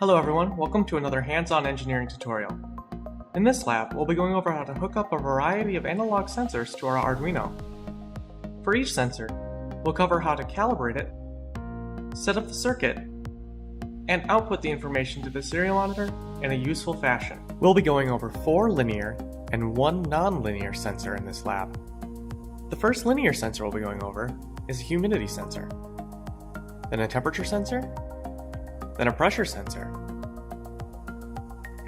Hello everyone, welcome to another hands-on engineering tutorial. In this lab, we'll be going over how to hook up a variety of analog sensors to our Arduino. For each sensor, we'll cover how to calibrate it, set up the circuit, and output the information to the serial monitor in a useful fashion. We'll be going over 4 linear and 1 non-linear sensor in this lab. The first linear sensor we'll be going over is a humidity sensor, then a temperature sensor, then a pressure sensor,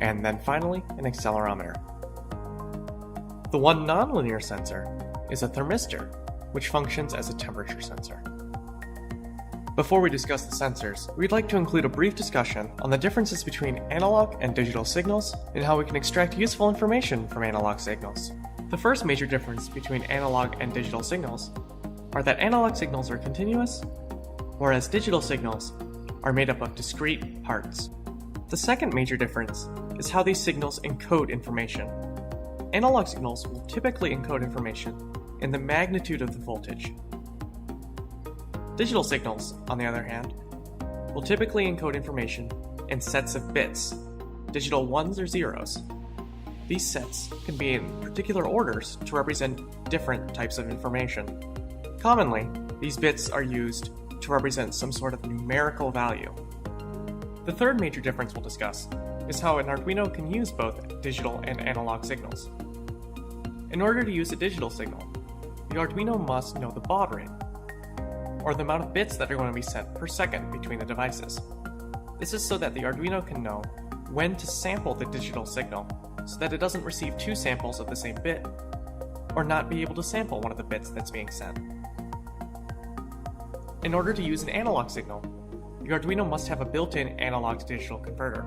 and then finally an accelerometer. The one nonlinear sensor is a thermistor, which functions as a temperature sensor. Before we discuss the sensors, we'd like to include a brief discussion on the differences between analog and digital signals and how we can extract useful information from analog signals. The first major difference between analog and digital signals are that analog signals are continuous, whereas digital signals are made up of discrete parts. The second major difference is how these signals encode information. Analog signals will typically encode information in the magnitude of the voltage. Digital signals, on the other hand, will typically encode information in sets of bits, digital ones or zeros. These sets can be in particular orders to represent different types of information. Commonly, these bits are used to represent some sort of numerical value. The third major difference we'll discuss is how an Arduino can use both digital and analog signals. In order to use a digital signal, the Arduino must know the baud rate, or the amount of bits that are going to be sent per second between the devices. This is so that the Arduino can know when to sample the digital signal so that it doesn't receive 2 samples of the same bit, or not be able to sample one of the bits that's being sent. In order to use an analog signal, the Arduino must have a built-in analog to digital converter.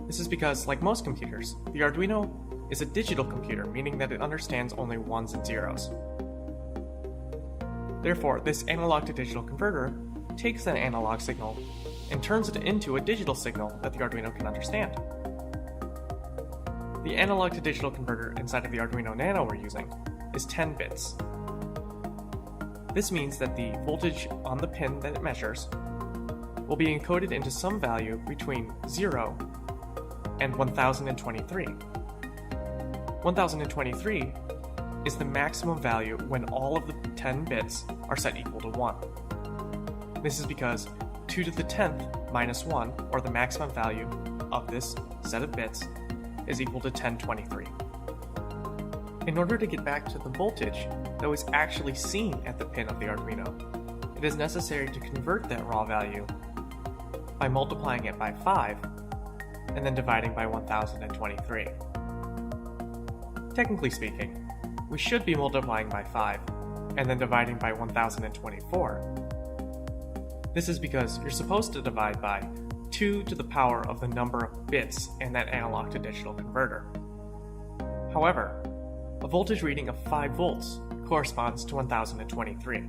This is because, like most computers, the Arduino is a digital computer, meaning that it understands only ones and zeros. Therefore, this analog to digital converter takes that analog signal and turns it into a digital signal that the Arduino can understand. The analog to digital converter inside of the Arduino Nano we're using is 10 bits. This means that the voltage on the pin that it measures will be encoded into some value between 0 and 1023. 1023 is the maximum value when all of the 10 bits are set equal to 1. This is because 2 to the 10th minus 1, or the maximum value of this set of bits, is equal to 1023. In order to get back to the voltage that was actually seen at the pin of the Arduino, it is necessary to convert that raw value by multiplying it by 5 and then dividing by 1023. Technically speaking, we should be multiplying by 5 and then dividing by 1024. This is because you're supposed to divide by 2 to the power of the number of bits in that analog to digital converter. However, a voltage reading of 5 volts corresponds to 1023.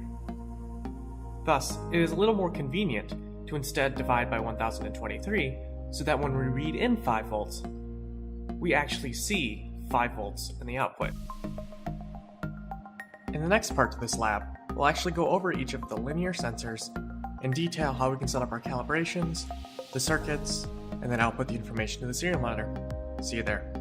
Thus, it is a little more convenient to instead divide by 1023 so that when we read in 5 volts, we actually see 5 volts in the output. In the next part of this lab, we'll actually go over each of the linear sensors and detail how we can set up our calibrations, the circuits, and then output the information to the serial monitor. See you there.